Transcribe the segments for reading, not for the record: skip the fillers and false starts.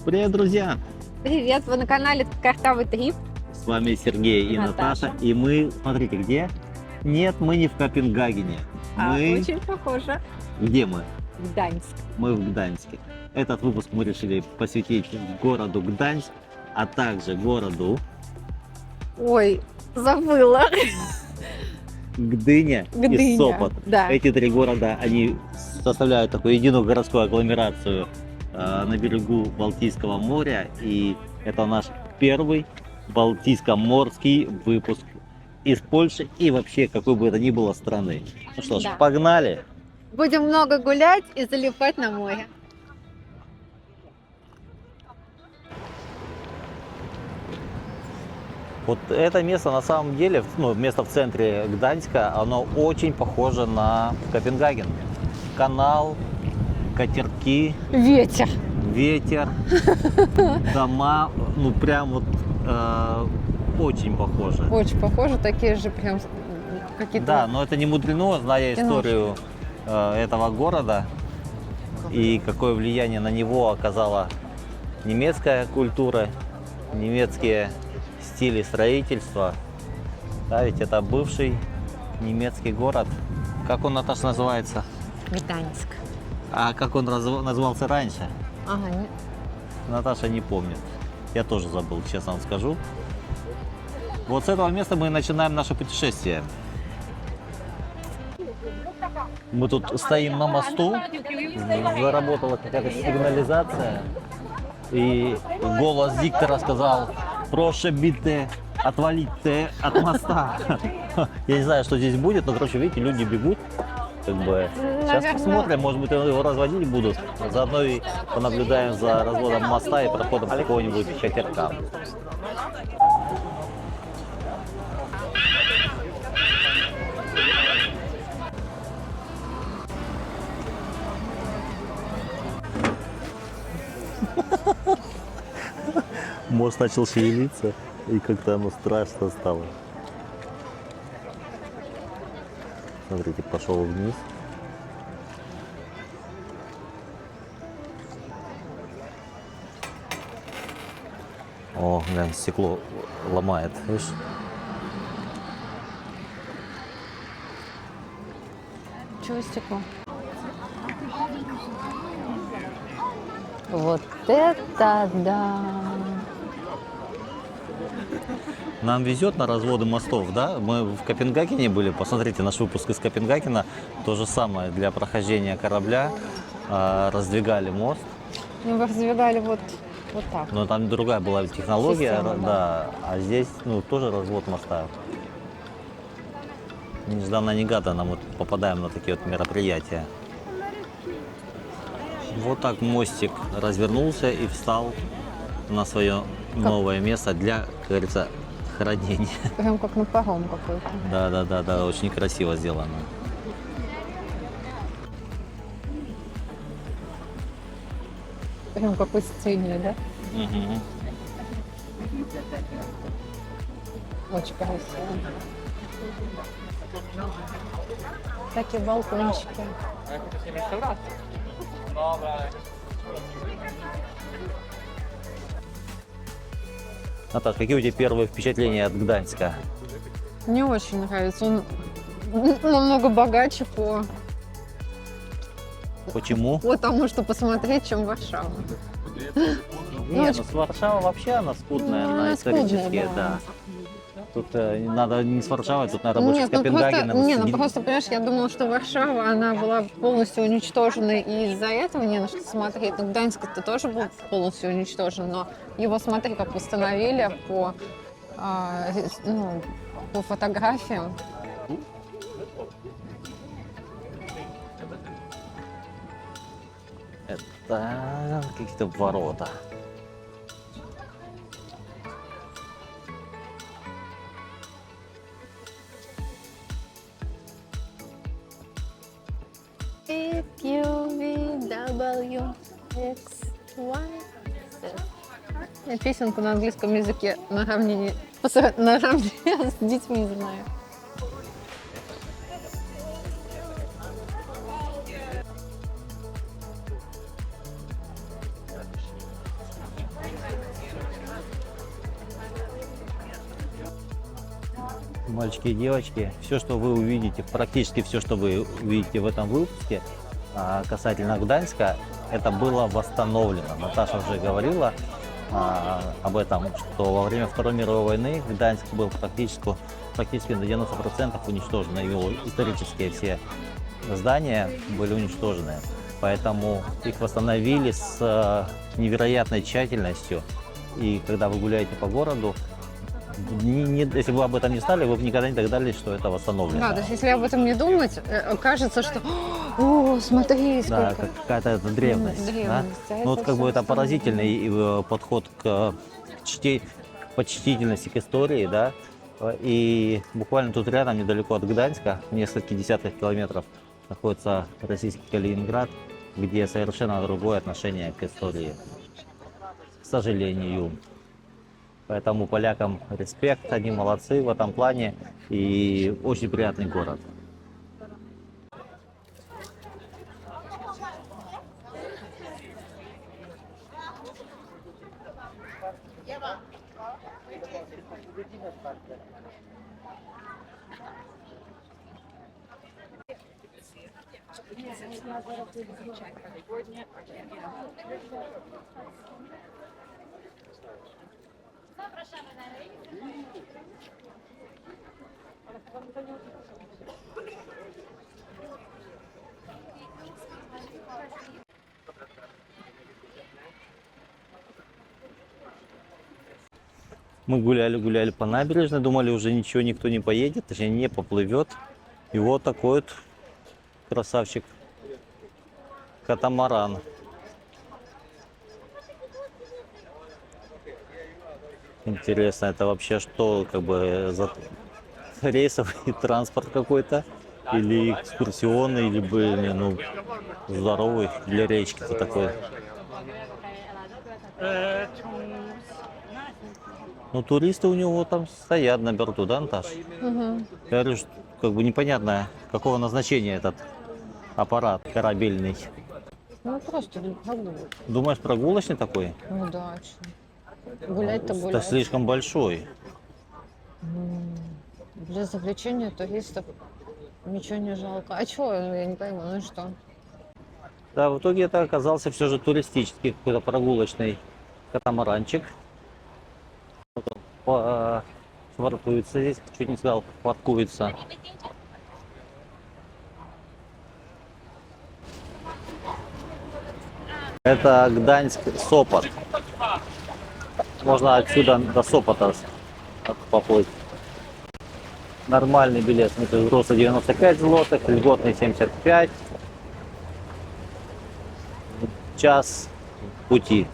Привет, друзья! Привет, вы на канале Картавый Трип. С вами Сергей и Наташа. И мы, смотрите, где? Нет, мы не в Копенгагене. Мы... Очень похоже. Где мы? Гданьск. Мы в Гданьске. Этот выпуск мы решили посвятить городу Гданьск, а также городу Ой, забыла. Гдыня и Сопот. Да. Эти три города, они составляют такую единую городскую агломерацию на берегу Балтийского моря. И это наш первый балтийско-морский выпуск из Польши и вообще какой бы это ни было страны. Ну что ж, Да. погнали! Будем много гулять и залипать на море. Вот это место на самом деле, ну, место в центре Гданьска, оно очень похоже на Копенгаген. Канал, катерки, Ветер. ветер, дома, ну прям вот очень похоже. Очень похоже, такие же прям какие-то. Да, но это не мудрено, зная историю этого города и какое влияние на него оказала немецкая культура, немецкие стили строительства. Да, ведь это бывший немецкий город. Как он, Наташа, называется? Гданьск. А как он назывался раньше? Ага, нет. Наташа не помнит. Я тоже забыл, честно вам скажу. Вот с этого места мы начинаем наше путешествие. Мы тут стоим на мосту, заработала какая-то сигнализация, и голос диктора сказал: «Прошу, бите, отвалите от моста». Я не знаю, что здесь будет, но, короче, видите, люди бегут. Как бы. Сейчас Наверное. посмотрим, может быть, его разводить будут. Заодно и понаблюдаем за разводом моста и проходом какого-нибудь катерка. Мост начал шевелиться, и как-то оно страшно стало. Смотрите, пошел вниз. О, глянь, стекло ломает, видишь? Чего стекло? Вот это да! Нам везет на разводы мостов, да? Мы в Копенгагене были, посмотрите наш выпуск из Копенгагена. То же самое, для прохождения корабля раздвигали мост. Мы раздвигали вот так. Но там другая была технология, Система, да. А здесь, ну, тоже развод моста. Нежданно-негаданно мы попадаем на такие вот мероприятия. Вот так мостик развернулся и встал на свое новое место для, как говорится, хранения. Прям как на паром какой-то. Да, очень красиво сделано. Прям как из сцены, да? Угу. Очень красиво. Такие балкончики. Наташ, какие у тебя первые впечатления от Гданьска? Мне очень нравится. Он намного богаче Почему? по тому, что посмотреть, чем Варшава. Нет, ну, Варшава вообще она скудная, Ну, на она исторические, скудная, да. Тут надо не с Варшавой, тут надо больше с Нет, ну Копенгагеном. просто, понимаешь, я думала, что Варшава, она была полностью уничтожена, и из-за этого не на что смотреть. Ну, Гданьск-то тоже был полностью уничтожен, но его, смотри, как восстановили по фотографиям. Это какие-то ворота. Я песенку на английском языке наравне с детьми знаю. Мальчики и девочки, все, что вы увидите, практически все, что вы увидите в этом выпуске касательно Гданьска, это было восстановлено. Наташа уже говорила об этом, что во время Второй мировой войны Гданьск был практически на 90% уничтожен. Его исторические все здания были уничтожены. Поэтому их восстановили с невероятной тщательностью. И когда вы гуляете по городу, если бы вы об этом не знали, вы бы никогда не догадались, что это восстановлено. Да, то есть если об этом не думать, кажется, что «О, смотри, Да, сколько». какая-то это древность. Да? Ну вот как бы это поразительный подход к почтительности к истории, да. И буквально тут рядом, недалеко от Гданьска, в нескольких десятках километров, находится российский Калининград, где совершенно другое отношение к истории, к сожалению. Поэтому полякам респект, они молодцы в этом плане и очень приятный город. Мы гуляли по набережной, думали, уже ничего никто не поедет, точнее не поплывет. И вот такой вот красавчик катамаран. Интересно, это вообще что, как бы за рейсовый транспорт какой-то? Или экскурсионный, либо, ну, здоровый для речки-то такой. Ну, туристы у него там стоят на борту, да, Наташ? Угу. Я говорю, что как бы непонятно, какого назначения этот аппарат корабельный. Ну просто прогулка. Думаешь, прогулочный такой? Ну да, гулять-то Это гулять. слишком большой. Для завлечения туристов ничего не жалко. А чего, я не пойму, ну и что? Да, в итоге это оказался все же туристический какой-то прогулочный катамаранчик. Вот он швартуется здесь, чуть не сказал, паркуется. Это Гданьск-Сопот. Можно отсюда до Сопота поплыть. Нормальный билет, смотрите, взрослый 95 злотых, льготный 75. Час пути.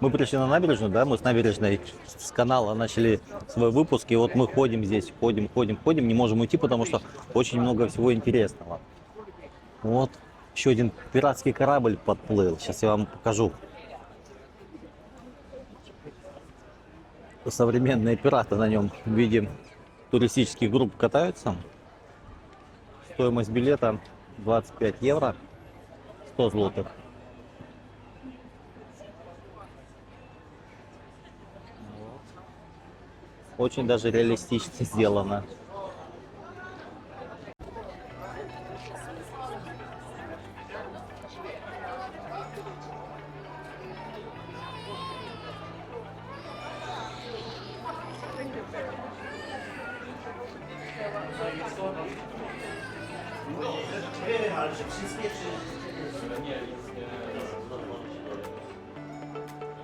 Мы пришли на набережную, да, мы с набережной, с канала начали свой выпуск, и вот мы ходим здесь, ходим, не можем уйти, потому что очень много всего интересного. Вот, еще один пиратский корабль подплыл, сейчас я вам покажу. Современные пираты на нем в виде туристических групп катаются. Стоимость билета 25 евро, 100 злотых. Очень даже реалистично сделано.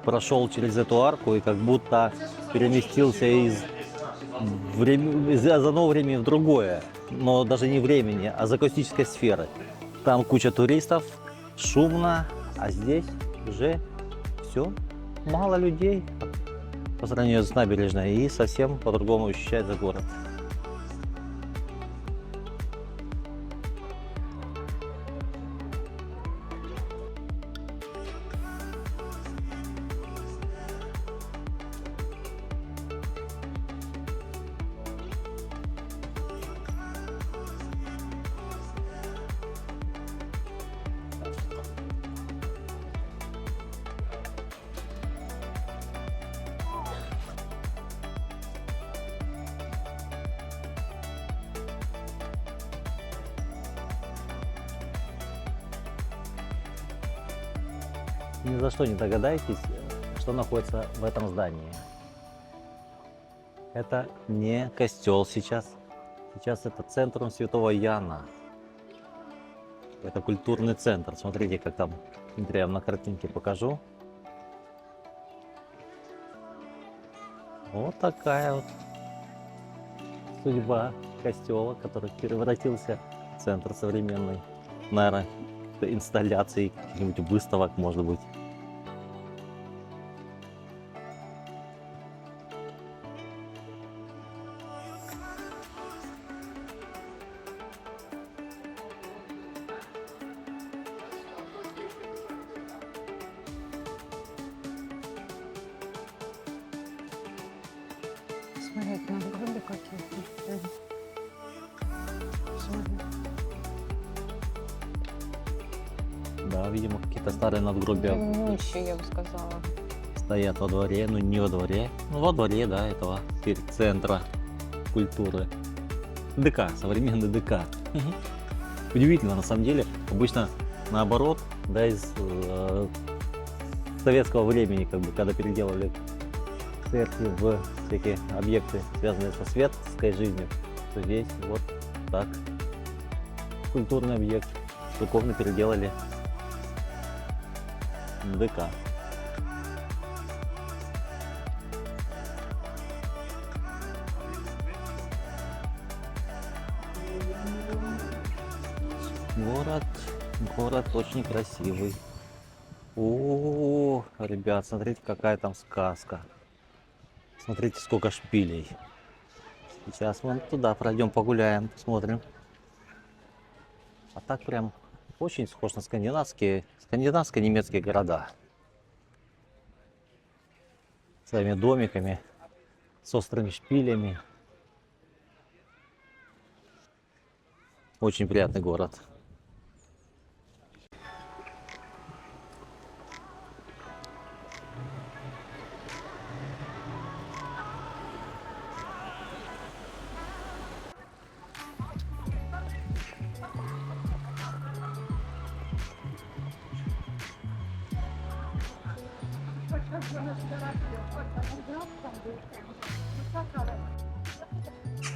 Прошел через эту арку и как будто переместился из одного времени в другое, но даже не времени, а из акустической сферы. Там куча туристов, шумно, а здесь уже все, мало людей по сравнению с набережной и совсем по-другому ощущается город. Ни за что не догадаетесь, что находится в этом здании. Это не костел сейчас. Сейчас это центром Святого Яна. Это культурный центр. Смотрите, как там. Я вам на картинке покажу. Вот такая вот судьба костела, который превратился в центр современной, наверное, инсталляций, каких-нибудь выставок, может быть. Смотреть на гробы какие-то. Смотри. Да, видимо, какие-то старые надгробия Древнющие, я бы сказала. стоят во дворе, ну не во дворе, ну во дворе, да, этого центра культуры. ДК, современный ДК. Удивительно, на самом деле, обычно наоборот, да, из советского времени, как бы, когда переделывали церкви в всякие объекты, связанные со светской жизнью, то здесь вот так культурный объект духовно переделали в ДК. Город очень красивый. О, ребят, смотрите, какая там сказка. Смотрите, сколько шпилей. Сейчас вон туда пройдем, погуляем, посмотрим. А так прям очень схож на скандинавско-немецкие города. С своими домиками, с острыми шпилями. Очень приятный город.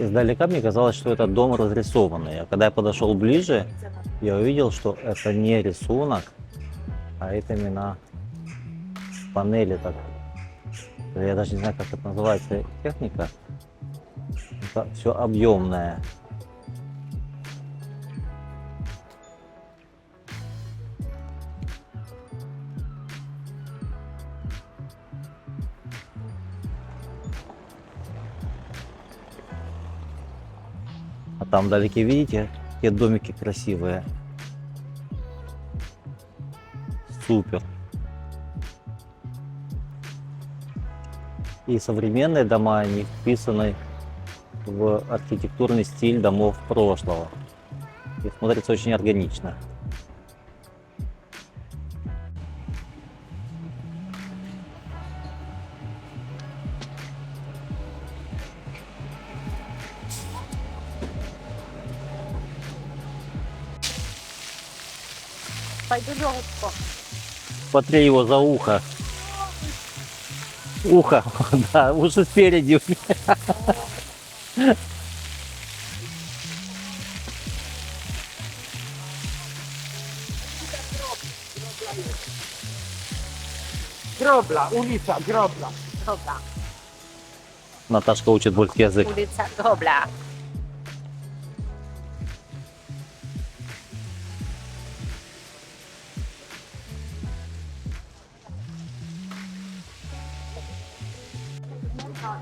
Издалека мне казалось, что это дом разрисованный, а когда я подошел ближе, я увидел, что это не рисунок, а это именно панели. Так. Я даже не знаю, как это называется техника. Это все объемное. А там вдалеке, видите, какие домики красивые. Супер. И современные дома, они вписаны в архитектурный стиль домов прошлого. И смотрится очень органично. Пойду легко. Смотри его за ухо. Ухо, да, уши спереди у меня. Grobla, ulica Grobla. Dobra. Наташка учит польский язык. Ulica Dobra.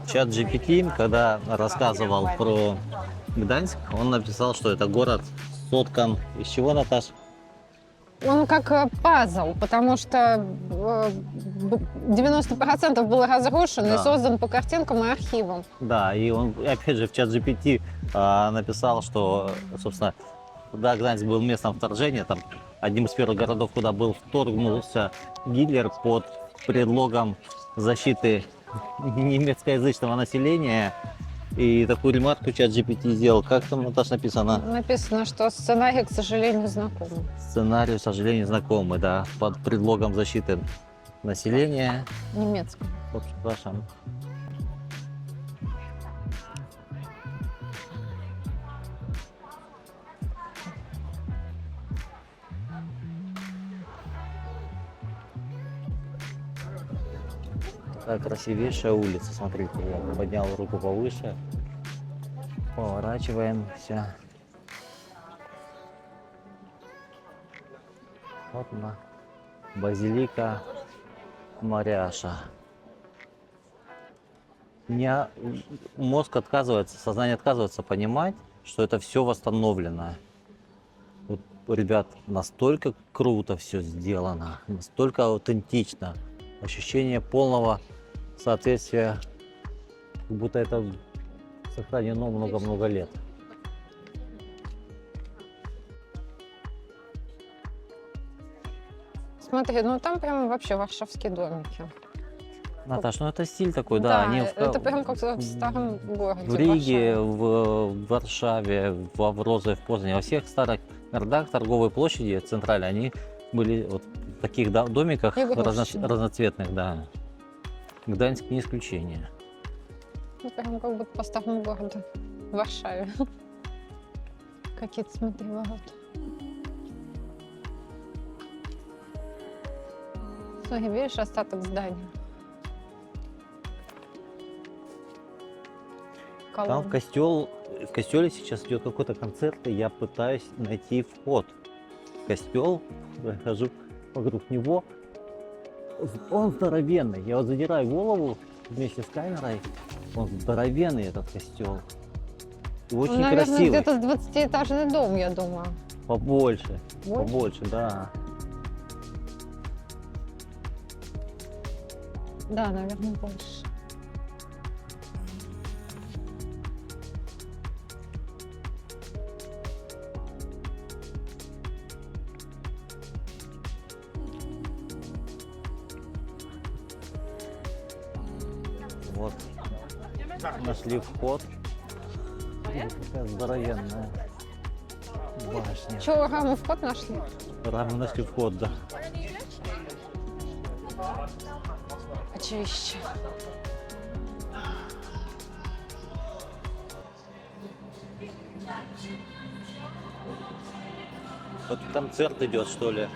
Чат GPT, когда рассказывал про Гданьск, он написал, что это город соткан из чего, Наташ? Он как пазл, потому что 90% было разрушено и Да. создан по картинкам и архивам. Да, и он, опять же, в чат GPT написал, что, собственно, да, Гданьск был местом вторжения, там, одним из первых городов, куда был вторгнулся Гитлер под предлогом защиты немецкоязычного населения. И такую ремарку чат GPT сделал. Как там, Наташ, написано? Написано, что сценарий, к сожалению, знакомый. Сценарий, к сожалению, знакомый, да, под предлогом защиты населения. Немецкий. Вот, спрашиваем. Так, красивейшая улица, смотрите, я поднял руку повыше. Поворачиваемся. Вот она, базилика Мариаша. Мозг отказывается, сознание отказывается понимать, что это все восстановлено. Вот, ребят, настолько круто все сделано, настолько аутентично. Ощущение полного соответствия, как будто это сохранено много-много лет. Смотри, ну там прям вообще варшавские домики. Наташ, ну это стиль такой, да. они это прям как в старом городе. в Риге, в Варшаве, в Аврозе, в Познане, во всех старых городах торговой площади центральной, они были вот в таких домиках Игрушечные. разноцветных, да. Гданьск не исключение. Ну, прям как будто по старому городу. В Варшаве. Какие-то, смотри, ворота. Смотри, видишь остаток здания? Там в костеле сейчас идет какой-то концерт, и я пытаюсь найти вход в костел, хожу вокруг него. Он здоровенный. Я вот задираю голову вместе с камерой. Он здоровенный, этот костел. И очень Наверное, красивый. где-то с 20-этажный дом, я думаю. Побольше. Больше? Побольше, да. Да, наверное, больше. Вот. Нашли вход. Такая здоровенная башня. Чего, раму вход нашли? Рамы нашли вход, да. Очевидно. Вот концерт идет, что ли.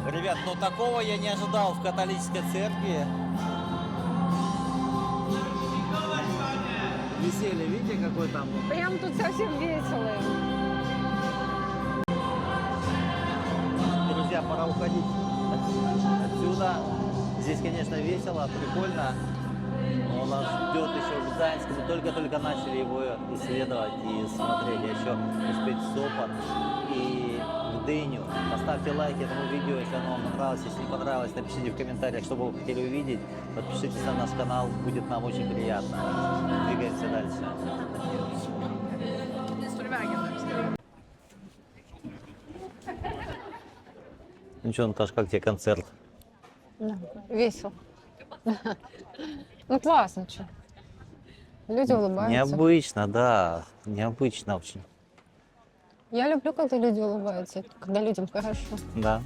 Ребят, ну такого я не ожидал в католической церкви. Веселье, видите, какой там? Прям тут совсем весело. Друзья, пора уходить отсюда. Здесь, конечно, весело, прикольно. Но нас ждет еще Гданьск. Мы только-только начали его исследовать и смотреть. Я еще успеть в Сопот и в Дыню. Поставьте лайк этому видео, если оно вам понравилось. Если не понравилось, напишите в комментариях, что вы хотели увидеть. Подпишитесь на наш канал, будет нам очень приятно. Двигаемся дальше. Ну что, Наташ, как тебе концерт? Да, весело. Ну классно, что. Люди улыбаются. Необычно, да. Необычно очень. Я люблю, когда люди улыбаются, когда людям хорошо. Да.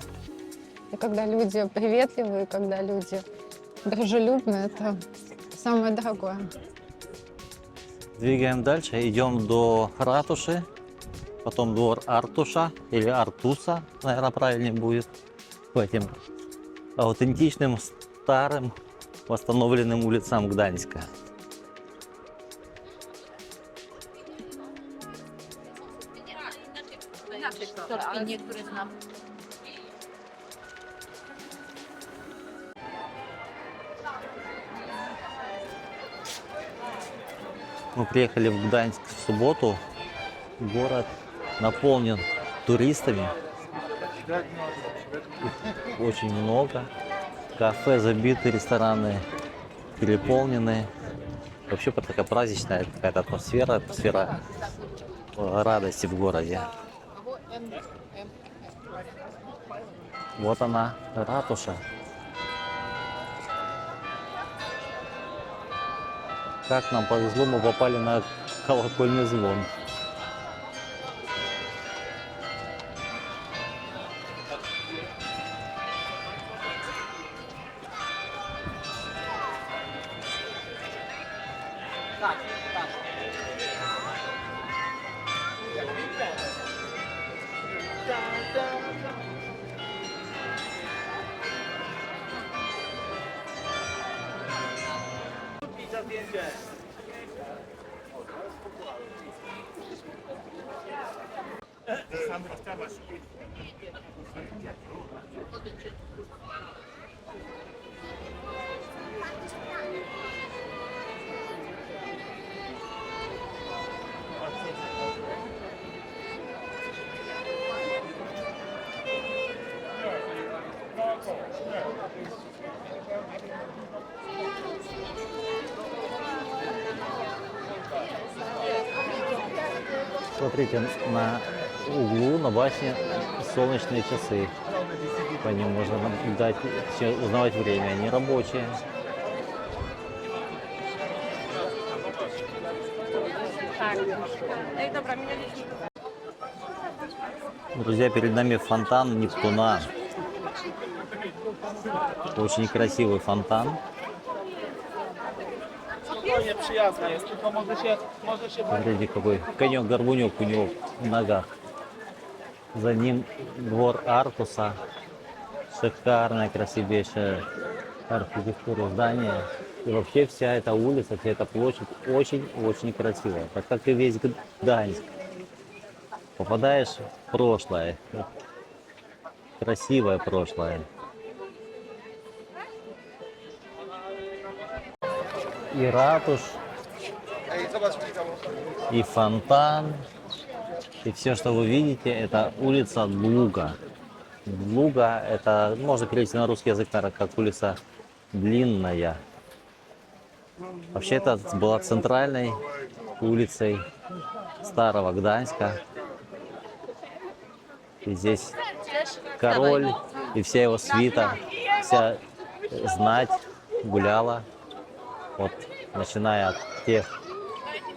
И когда люди приветливые, когда люди дружелюбные, это самое дорогое. Двигаем дальше. Идем до ратуши. Потом двор Артуша или Артуса, наверное, правильнее будет. По этим аутентичным старым восстановленным улицам Гданьска. Мы приехали в Гданьск в субботу. Город наполнен туристами. Их очень много. Кафе забиты, рестораны переполнены. Вообще такая праздничная какая-то атмосфера радости в городе. Вот она, ратуша. Как нам повезло, мы попали на колокольный звон. Смотрите, на углу, на башне солнечные часы. По ним можно наблюдать, узнавать время. Они рабочие. Друзья, перед нами фонтан Нептуна. Очень красивый фонтан. Przyjazna jest, tylko może się Смотрите, какой конек-горбунек у него в ногах. За ним двор Артуса. Шикарная, красивейшая архитектура здания. И вообще вся эта улица, вся эта площадь очень-очень красивая. Так как и весь Гданьск. Попадаешь в прошлое. Красивое прошлое. И ратуш, и фонтан, и все, что вы видите, это улица Длуга. Длуга, это можно перевести на русский язык, наверное, как улица длинная. Вообще это была центральной улицей старого Гданьска. И здесь король и вся его свита, вся знать гуляла. Вот, начиная от тех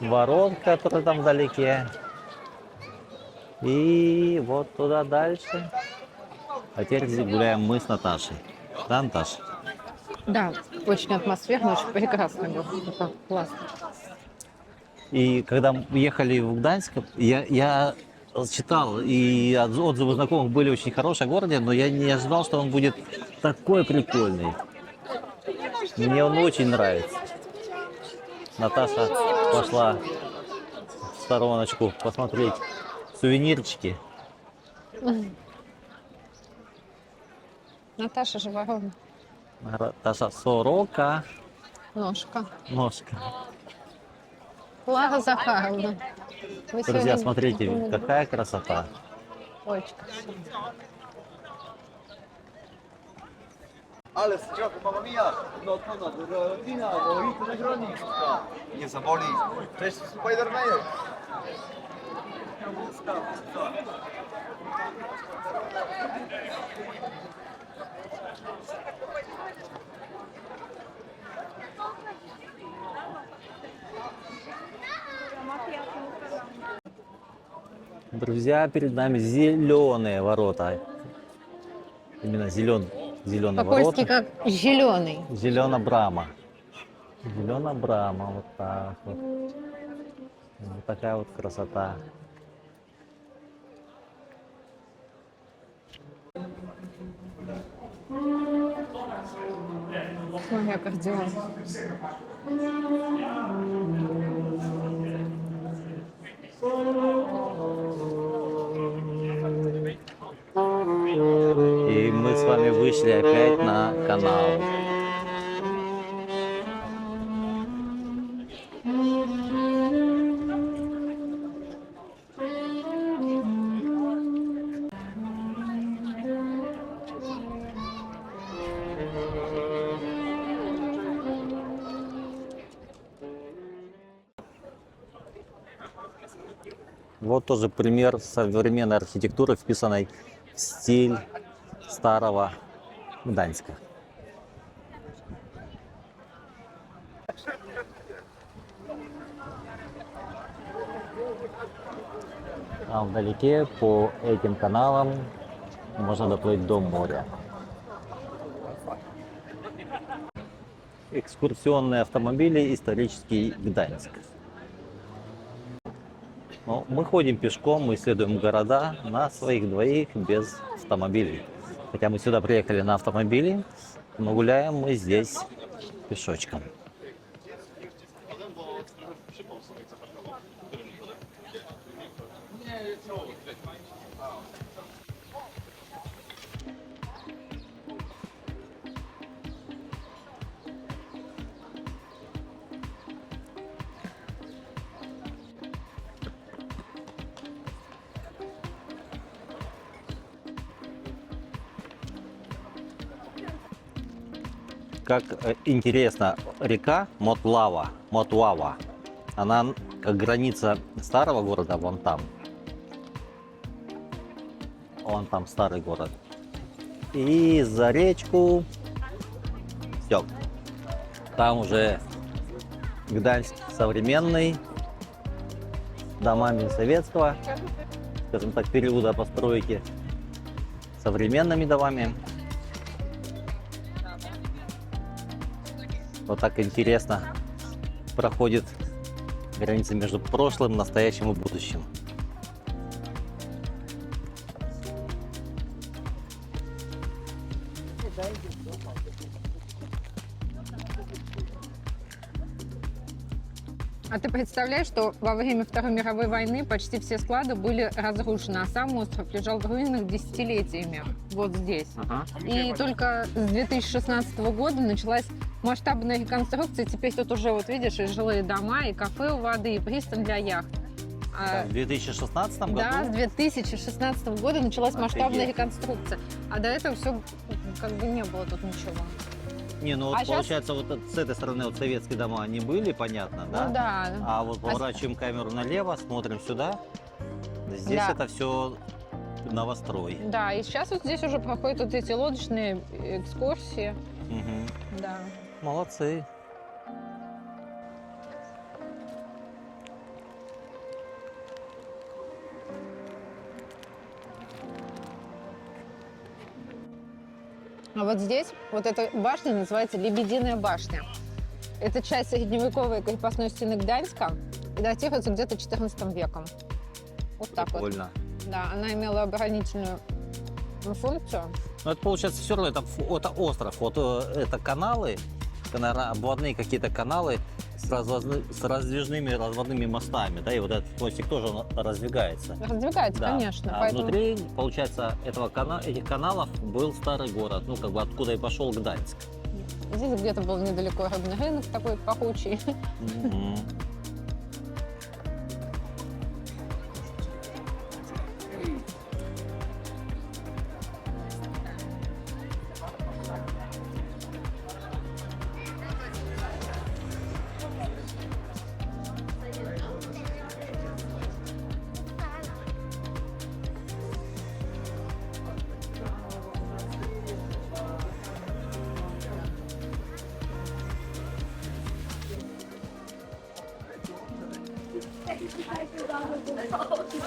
ворот, которые там вдалеке, и вот туда дальше. А теперь здесь гуляем мы с Наташей. Да, Наташа? Да, очень атмосферно, очень прекрасно было. Это классно. И когда мы ехали в Гданьск, я читал, и отзывы знакомых были очень хорошие о городе, но я не ожидал, что он будет такой прикольный. Мне он очень нравится. Наташа пошла в стороночку посмотреть сувенирчики. Наташа же ворона. Наташа сорока. Ножка. Ножка. Клара Захаровна. Вы Друзья, сегодня- смотрите, какая красота. Очень красиво. Ale z ciachu, mamma mia! No to rodzina, moi to zagronicka. Nie zaboli. Cześć, Spider-Man. Друзья, перед нами зеленые ворота. Именно зеленые По-польски ворота. как зеленый. Зелено-брама. Зелено-брама, вот так вот. Вот такая вот красота. аккордеон. И мы с вами вышли опять на канал. Вот тоже пример современной архитектуры, вписанной в стиль старого Гданьска. А вдалеке по этим каналам можно доплыть до моря. Экскурсионные автомобили, исторический Гданьск. Но мы ходим пешком, мы исследуем города на своих двоих без автомобилей. Хотя мы сюда приехали на автомобиле, но гуляем мы здесь пешочком. Как интересно, река Мотлава, она как граница старого города, вон там старый город. И за речку, все, там уже Гданьск современный, домами советского, скажем так, периода постройки, современными домами. Вот так интересно проходит граница между прошлым, настоящим и будущим. А ты представляешь, что во время Второй мировой войны почти все склады были разрушены, а сам остров лежал в руинах десятилетиями, вот здесь. И только с 2016 года началась масштабная реконструкция. Теперь тут уже, вот видишь, и жилые дома, и кафе у воды, и пристань для яхт. В 2016 году? Да, с 2016 года началась масштабная реконструкция. А до этого все как бы не было тут ничего. Не, ну вот А получается, вот с этой стороны вот советские дома, они были, понятно, да? Ну да. А вот поворачиваем камеру налево, смотрим сюда. Здесь Да. это все новострой. Да, и сейчас вот здесь уже проходят вот эти лодочные экскурсии. Мгм. Да. Молодцы. А вот здесь, вот эта башня называется Лебединая башня. Это часть средневековой крепостной стены Гданьска и датируется где-то 14 веком. Вот так вот. Прикольно. Да, она имела оборонительную функцию. Но это получается все равно, это остров. Вот это каналы, наверное, обводные какие-то каналы с раздвижными разводными мостами, да, и вот этот мостик тоже он раздвигается. Раздвигается, Да. конечно. А поэтому... внутри, получается, этих каналов был старый город, ну, как бы откуда и пошел Гданьск. Здесь где-то был недалеко рыбный рынок такой пахучий. Мгм.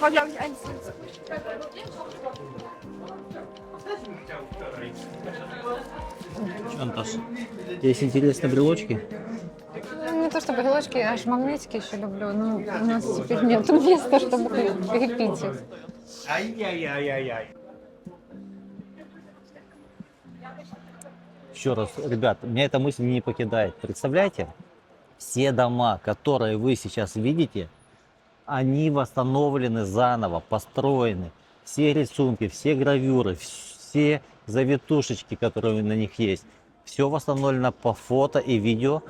war, glaube ich, 1. Антош, есть интересные брелочки? Ну, не то чтобы брелочки, аж магнитики еще люблю. Но у нас теперь нет места, чтобы крепить их. еще раз, ребят, меня эта мысль не покидает. Представляете, все дома, которые вы сейчас видите, они восстановлены заново, построены. Все рисунки, все гравюры, все завитушечки, которые на них есть, все восстановлено по фото и видео,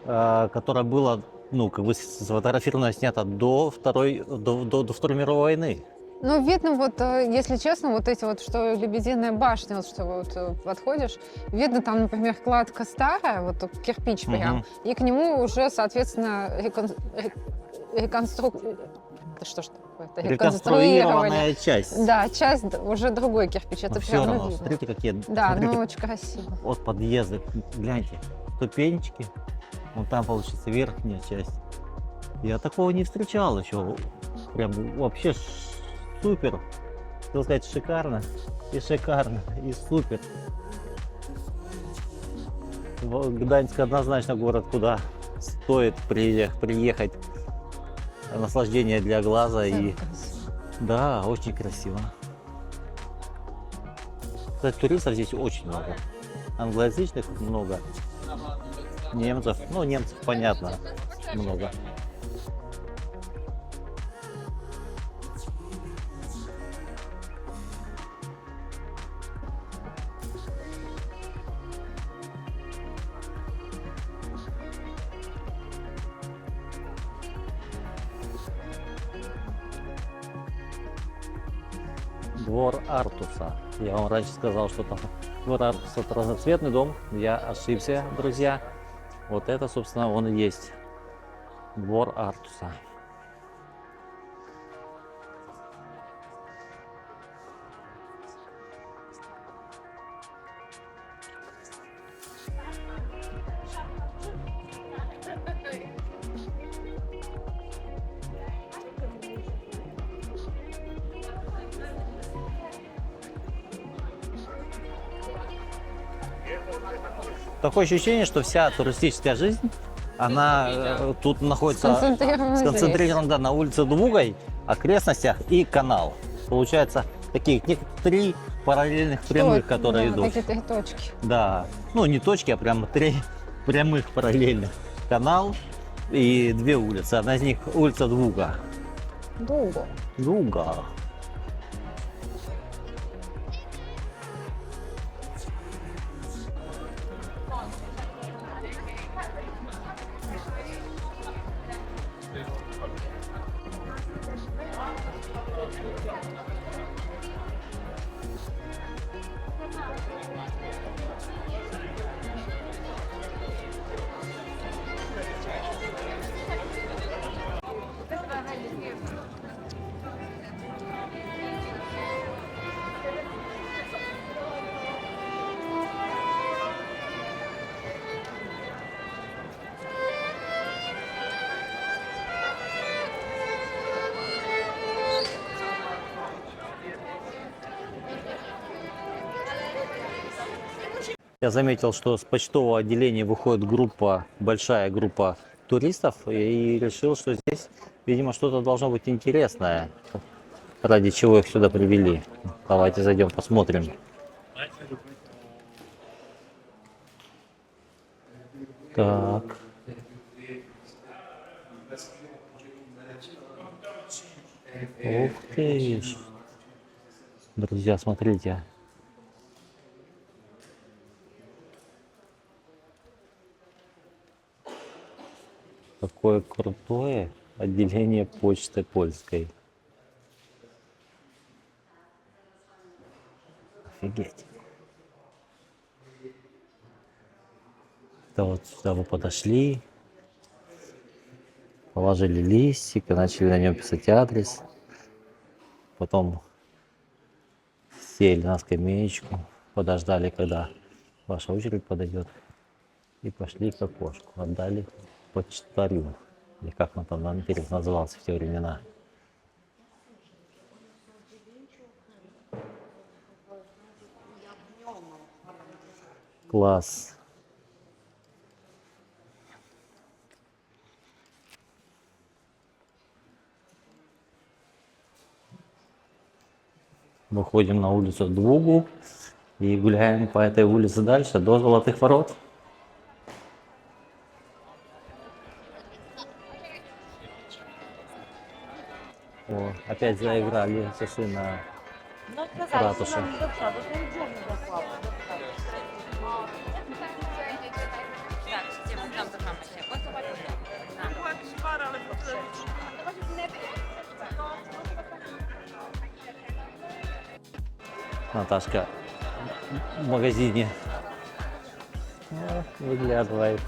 которое было, ну, как бы сфотографировано, снято до Второй мировой войны. Ну, видно, вот, если честно, вот эти вот, что Лебединая башня, вот что вот подходишь, видно там, например, кладка старая, вот кирпич прям, Мгм. и к нему уже, соответственно, что ж такое-то? Реконструированная часть. Да, часть уже другой кирпич, это Но все прям ну, равно, видно. смотрите, какие, Да, смотрите, ну очень красиво. от подъезда, гляньте, ступенечки, вон там получится верхняя часть. Я такого не встречал еще, прям вообще супер, хотел сказать шикарно, и супер. Гданьск однозначно город, куда стоит приехать, наслаждение для глаза и да, очень красиво. Кстати, туристов здесь очень много. Англоязычных много. Немцев, ну немцев понятно, много. Двор Артуса. Я вам раньше сказал, что там двор Артуса это разноцветный дом. Я ошибся, друзья. Вот это, собственно, он и есть. Двор Артуса. Такое ощущение, что вся туристическая жизнь, она тут находится сконцентрирована да, на улице Двугой, окрестностях и канал. Получается, такие 3 параллельных прямых, которые идут. Такие 3 точки. Да, ну не точки, а прямо 3 прямых параллельных. Канал и 2 улицы. Одна из них улица Двуга. Двуга. Я заметил, что с почтового отделения выходит большая группа туристов, и решил, что здесь, видимо, что-то должно быть интересное, ради чего их сюда привели. Давайте зайдем, посмотрим. Так. Ух ты! Друзья, смотрите. Какое крутое отделение почты польской. Офигеть. Да вот сюда вы подошли, положили листик и начали на нем писать адрес. Потом сели на скамеечку, подождали, когда ваша очередь подойдет, и пошли к окошку, отдали почтарю, или как он там назывался в те времена. Класс. Выходим на улицу Двугу И гуляем по этой улице дальше до Золотых ворот. О, опять заиграли часы на ратуше. Наташка в магазине выглядывает.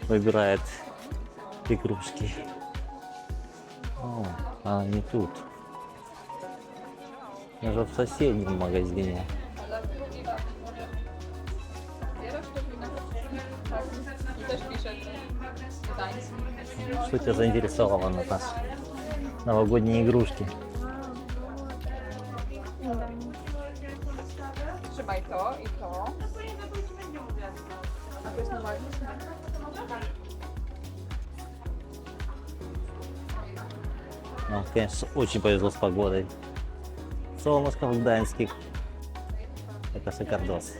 Выбирает игрушки. О, а не тут. Даже в соседнем магазине. Что тебя заинтересовало, Наташа? Новогодние игрушки. Trzymaj to i to. A to jest normalnie? Нам, конечно, очень повезло с погодой. Солнышко в Гданьске. Это шикардос.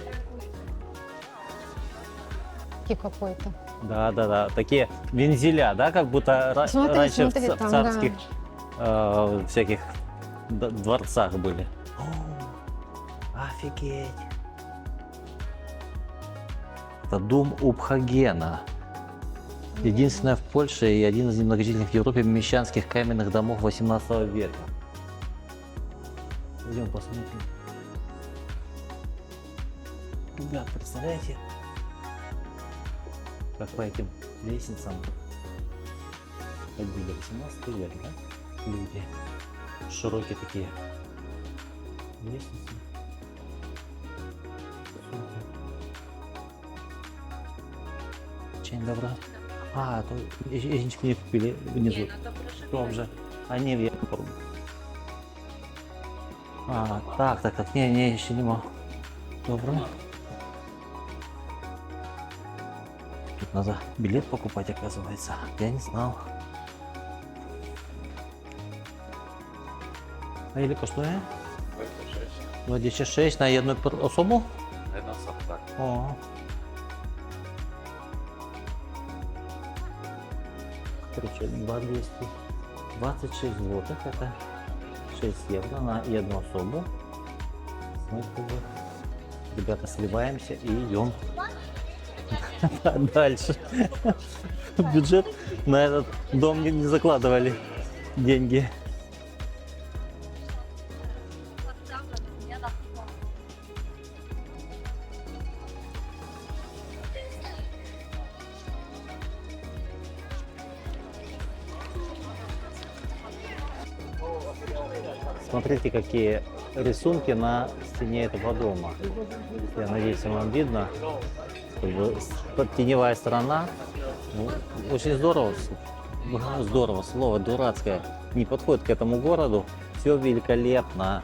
Какой-то. Да. Такие вензеля, да, как будто Смотри, раньше смотри, в там, царских всяких дворцах были. Офигеть! Это дом Упхагена. Единственное в Польше и один из немногочисленных в Европе мещанских каменных домов 18 века. Идем посмотрим. Ребят, представляете? Как по этим лестницам ходили 18 век, да? Люди. Широкие такие лестницы. Очень добро. А, то яичнички не купили внизу. В том же. А не вверх попробуй. А, так. Не, еще не могу. Добро. Тут надо билет покупать, оказывается. Я не знал. А или коштує? 26 на одну особу? Jedna osoba, tak. О. Короче, 2200. 26 злотых, это 6 евро на одну особу. Мы, ребята, сливаемся и идем дальше. В бюджет на этот дом не закладывали деньги. Смотрите, какие рисунки на стене этого дома. Я надеюсь, вам видно. Как бы теневая сторона. Ну, очень здорово. Здорово. Слово дурацкое. Не подходит к этому городу. Все великолепно.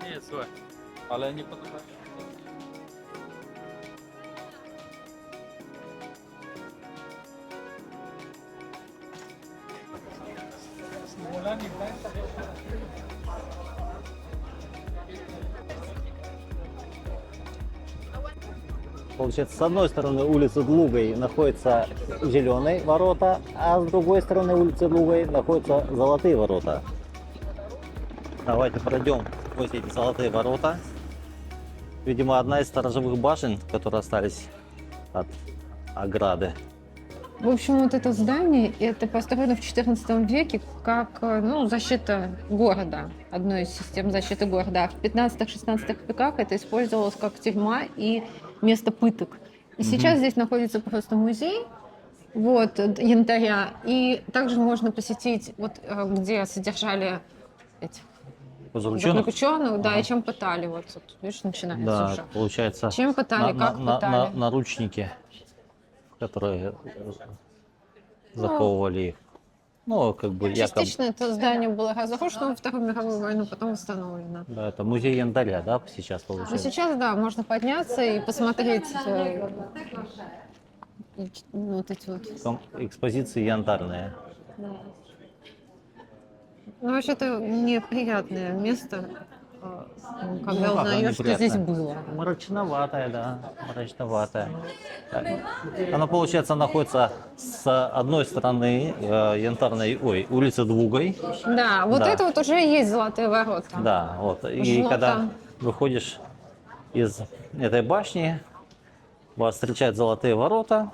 Nie, słuchaj. Ale nie podoba mi się. Получается, с одной стороны улицы Длугой находятся зеленые ворота, а с другой стороны улицы Длугой находятся золотые ворота. Давайте пройдем сквозь эти золотые ворота. Видимо, одна из сторожевых башен, которые остались от ограды. В общем, вот это здание, это построено в XIV веке как защита города, одной из систем защиты города. А в 15-16 веках это использовалось как тюрьма и место пыток. И сейчас здесь находится просто музей янтаря. И также можно посетить, где содержали этих заключенных, да, и чем пытали. Вот тут, видишь, начинается Да, уже. получается, Чем пытали, как пытали. наручники, которые заковывали их. Ну, как бы якобы... Частично это здание было разрушено во Вторую мировую войну, потом восстановлено. Да, это музей янтаря, да, сейчас Но получается? сейчас, да, можно подняться и посмотреть вот эти вот. Там экспозиции янтарные. Да. Ну, вообще-то неприятное место, когда Ну, как узнаешь, что неприятно? здесь было. Мрачноватая, да, мрачноватая. Так. Она, получается, находится с одной стороны янтарной, улицы Двугой. Да, вот Да. это вот уже и есть Золотые ворота. Да, вот. И Жлота. когда выходишь из этой башни, вас встречают Золотые ворота.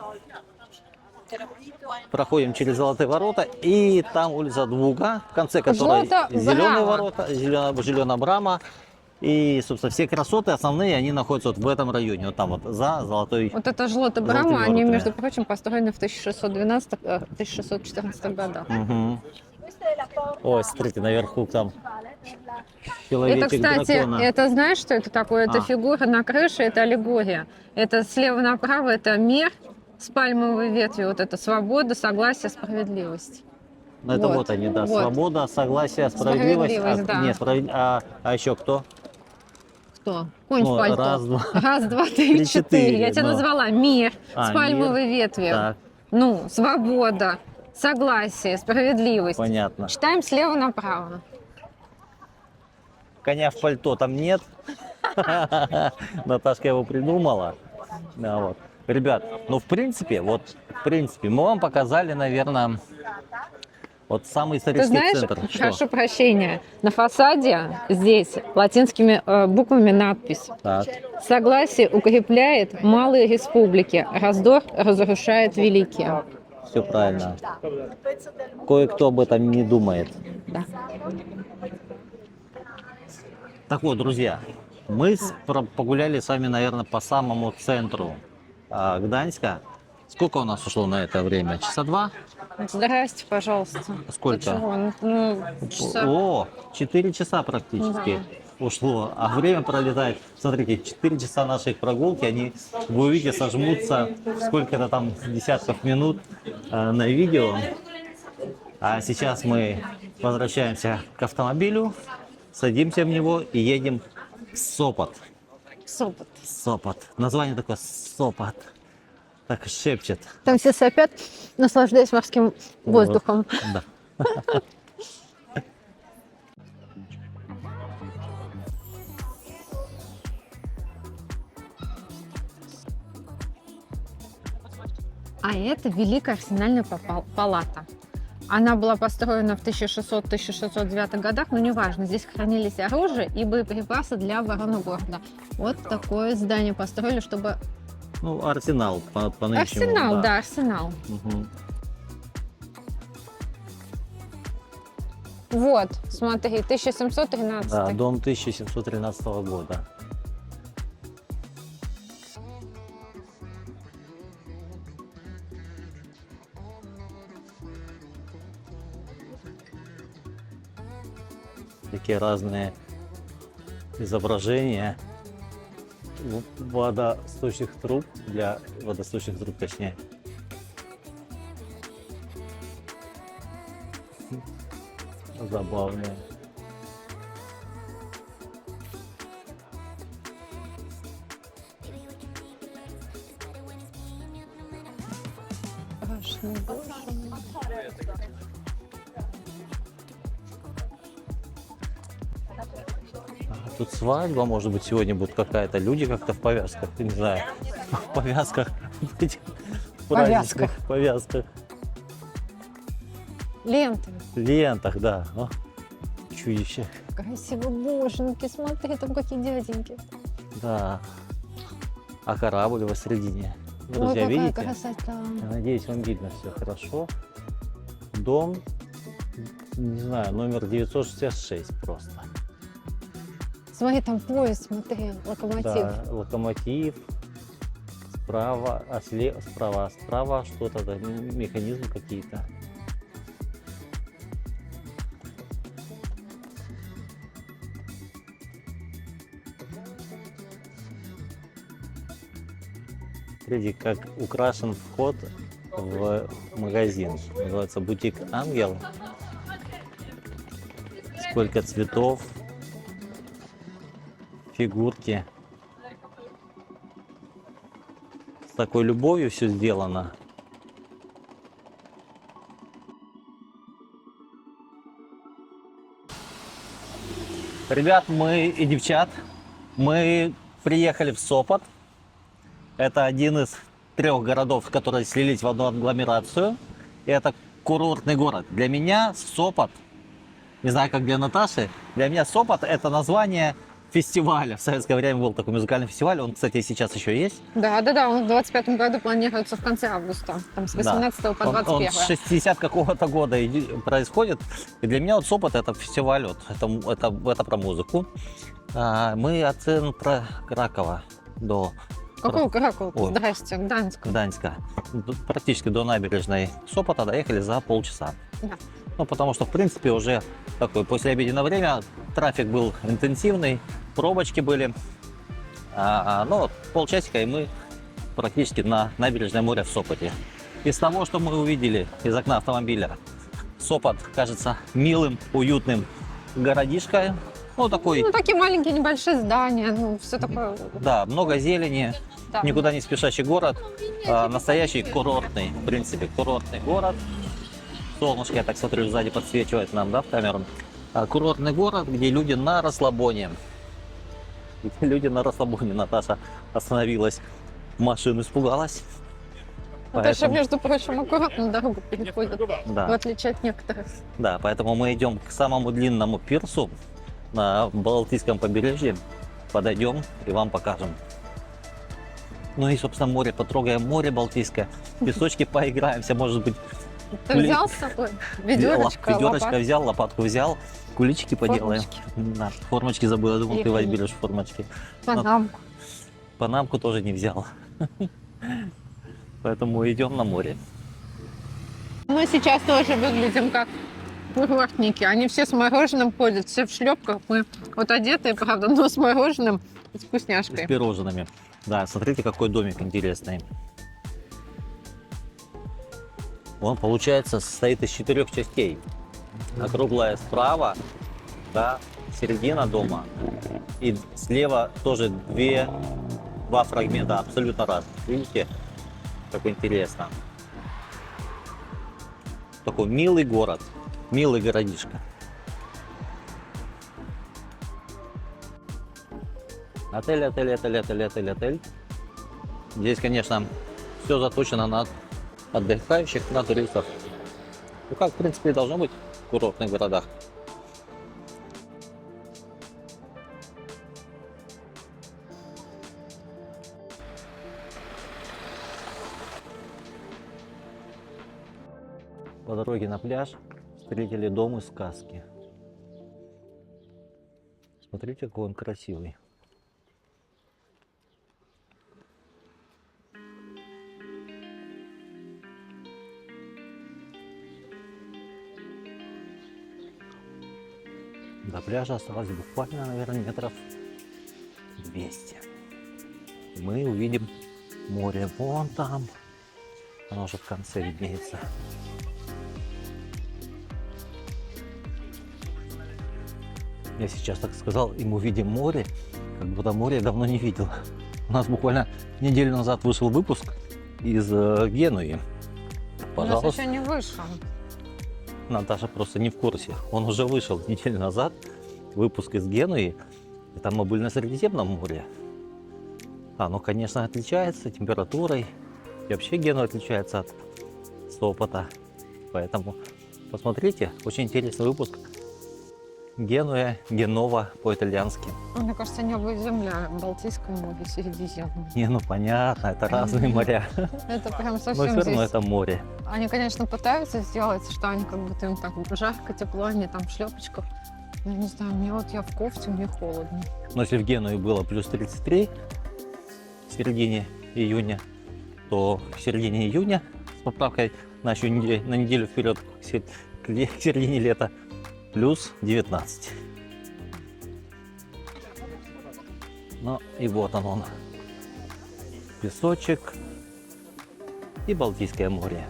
Проходим через Золотые ворота, и там улица Двуга, в конце которой Жлота зеленые Брама. ворота, зеленая брама. И, собственно, все красоты основные, они находятся вот в этом районе, вот там вот за Золотой. Вот это Жлота Золотыми Брама, они, воротами. между прочим, построены в 1612-1614 годах. Мгм. Ой, смотрите, наверху там Это, человечек кстати, дракона. это знаешь, что это такое? Это А. фигура на крыше, это аллегория. Это слева направо, это мир с пальмовой ветвью. Вот это свобода, согласие, справедливость. Ну, это вот, вот они, да. вот. Свобода, согласие, справедливость. Справедливость, да. Нет, а еще кто? Кто? Конь Ну, в пальто. раз, два. Раз, два, три, Три, четыре. четыре, Я тебя ну. назвала. Мир А, с пальмовой ветвью. Так, Ну, свобода, согласие, справедливость. понятно. Читаем слева направо. Коня в пальто там нет. Наташка его придумала. Да, вот. Ребят, ну в принципе, мы вам показали, наверное, вот самый Ты исторический знаешь, центр. Что? прошу прощения, на фасаде здесь латинскими буквами надпись Так, «Согласие укрепляет малые республики, раздор разрушает великие». все правильно. Кое-кто об этом не думает. Да. Так вот, друзья, мы погуляли с вами, наверное, по самому центру Гданьска. Сколько у нас ушло на это время? Часа два? Здрасте, пожалуйста. Сколько? Ты чего? Ну, часа. О, 4 часа практически ушло. А время пролетает. Смотрите, 4 часа нашей прогулки, они, вы увидите, сожмутся сколько-то там десятков минут на видео. А сейчас мы возвращаемся к автомобилю, садимся в него и едем в Сопот. Сопот. Сопот. Название такое Сопот. Так шепчет. Там все сопят, наслаждаясь морским воздухом. Да. А это Великая арсенальная палата. Она была построена в 1600-1609 годах, но неважно, здесь хранились оружие и боеприпасы для обороны города. Вот такое здание построили, чтобы... Ну, арсенал по-нынешнему. Арсенал, да, арсенал. Мгм. Вот, смотри, 1713. Да, дом 1713 года. Такие разные изображения водосточных труб, для водосточных труб точнее. Забавные. Страшно, боже мой. Тут свадьба, может быть, сегодня будет какая-то. Люди как-то в повязках, не знаю, в повязках, в этих праздничных повязках, Ленты. лентах, да. О, чудище. Красиво, боженьки, смотри, там какие дяденьки. Да. А корабль посередине. Ой, Друзья, какая видите? красота. Я надеюсь, вам видно все хорошо. Дом, не знаю, номер 966 просто. Смотри, там поезд, смотри, локомотив. Да, локомотив. Справа, справа что-то, да, механизмы какие-то. Смотрите, как украшен вход в магазин. Называется «Бутик Ангел». Сколько цветов, фигурки. С такой любовью все сделано. Ребят, мы и девчат, мы приехали в Сопот. Это один из 3 городов, которые слились в одну агломерацию. И это курортный город. Для меня Сопот, не знаю, как для Наташи, для меня Сопот — это название фестиваля. В советское время был такой музыкальный фестиваль. Он, кстати, сейчас еще есть. Да, он в 25 году планируется в конце августа, там с 18 по 21. Он с 60 какого-то года происходит. И для меня вот Сопот — это фестиваль, вот, это про музыку. Мы от центра Кракова до... Какого Кракова? Ой. Здрасте, Гданьск. Гданьска. Практически до набережной Сопота доехали за полчаса. Да. Ну, потому что, в принципе, уже такое послеобеденное время, трафик был интенсивный, пробочки были. Но полчасика, и мы практически на набережной моря в Сопоте. Из того, что мы увидели из окна автомобиля, Сопот кажется милым, уютным городишкой. Ну, такой... Ну, такие маленькие небольшие здания, ну, все такое. Да, много зелени, Да. никуда не спешащий город. Настоящий курортный, в принципе, курортный город. Солнышко, я так смотрю, сзади подсвечивает нам, да, в камеру. Курортный город, где люди на расслабоне. Где люди на расслабоне. Наташа остановилась, машину испугалась. Наташа, между прочим, аккуратно дорогу переходит, Да. в отличие от некоторых. Да, поэтому мы идем к самому длинному пирсу на Балтийском побережье. Подойдем и вам покажем. Ну и, собственно, море. Потрогаем море Балтийское. В песочке поиграемся, может быть. Ты взял с собой ведерочко, Ведерочко взял, лопатку взял, куличики поделаем. Формочки. Да, формочки забыл, я думал, ты Ехали. берешь формочки. панамку. Панамку тоже не взял. Поэтому идем на море. Мы сейчас тоже выглядим как курортники. Они все с мороженым ходят, все в шлепках. Мы вот одетые, правда, но с мороженым и с С вкусняшкой. пирожными. Да, смотрите, какой домик интересный. Он, получается, состоит из 4 частей. Округлая справа, да, середина дома. И слева тоже два фрагмента абсолютно разных. Видите, как интересно. Такой милый город, милый городишко. Отель. Здесь, конечно, все заточено на отдыхающих, на туристов. Ну, как, в принципе, и должно быть в курортных городах. По дороге на пляж встретили дом из сказки. Смотрите, какой он красивый. До пляжа осталось буквально, наверное, метров 200. Мы увидим море вон там. Оно уже в конце виднеется. Я сейчас так сказал, и мы видим море, как будто море я давно не видел. У нас буквально неделю назад вышел выпуск из Генуи. У нас Пожалуйста. еще не вышел. Наташа просто не в курсе. Он уже вышел неделю назад, выпуск из Генуи. И там мы были на Средиземном море. Оно, конечно, отличается температурой. И вообще Генуя отличается от Сопота. Поэтому посмотрите, очень интересный выпуск. Генуя, Генова по-итальянски. Мне кажется, небо и земля, Балтийское море, Средиземное. Не, ну понятно, это разные моря. Это прям Но совсем все равно здесь. это море. Они, конечно, пытаются сделать, что они как будто им так жарко, тепло, они там в шлепочках. Ну, не знаю, мне вот я в кофте, мне холодно. Но если в Генуе было плюс 33 в середине июня, то в середине июня, с поправкой на еще на неделю вперед к середине лета, плюс 19. Ну и вот он. Песочек. и Балтийское море.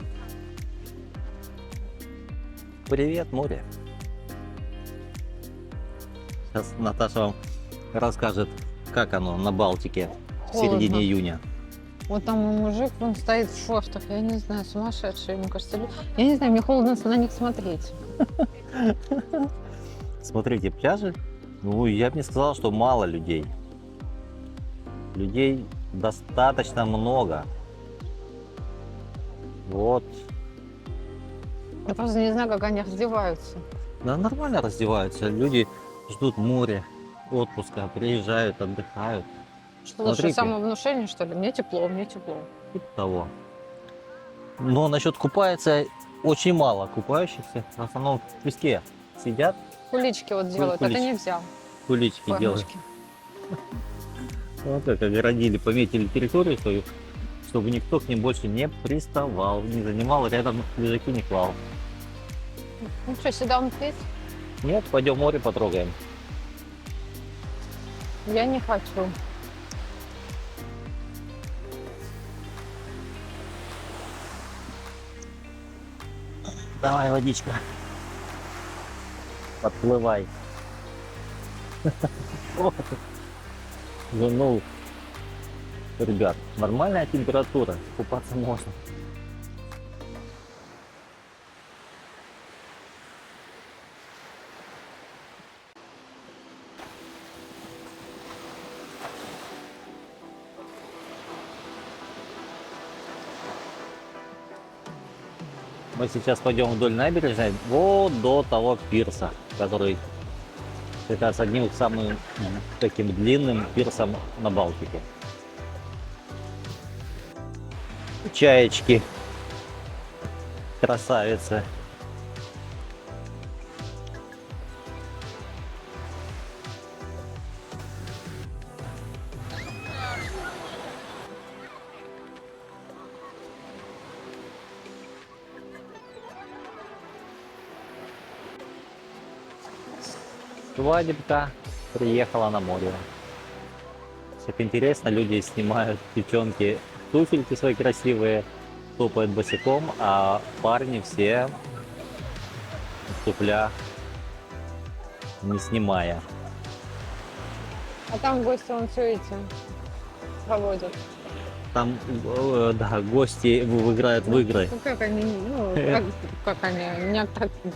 Привет, море. Сейчас Наташа вам расскажет, как оно на Балтике в Холодно. середине июня. Вот там мужик, он стоит в шортах, я не знаю, сумасшедший, ему кажется. Я не знаю, мне холодно на них смотреть. Смотрите, пляжи, ну, я бы не сказал, что мало людей. Людей достаточно много. Вот. Я просто не знаю, как они раздеваются. Да, нормально раздеваются. Люди ждут моря, отпуска, приезжают, отдыхают. Что лучше, Смотрите. самовнушение, что ли? Мне тепло, мне тепло. Типа того. Но насчет купается очень мало купающихся. В основном в песке сидят, Кулички вот делают, кулички. это нельзя. кулички делают. Формочки. Вот так огородили, пометили территорию свою, чтобы никто к ним больше не приставал, не занимал, рядом лежаки не клал. Ну что, сюда он пить? Нет, пойдем море потрогаем. Я не хочу. Давай, водичка. Подплывай. Ну, ребят, нормальная температура, купаться можно. Мы сейчас пойдем вдоль набережной вот до того пирса, который считается одним из самых таким длинным пирсом на Балтике. Чаечки, красавицы. Свадебка приехала на море. Как интересно, люди снимают, девчонки, туфельки свои красивые, топают босиком, а парни все в туфлях, не снимая. А там гости, он все эти проводят. Там, да, гости играют в игры. Ну как они, ну, как они, не аттрактивны.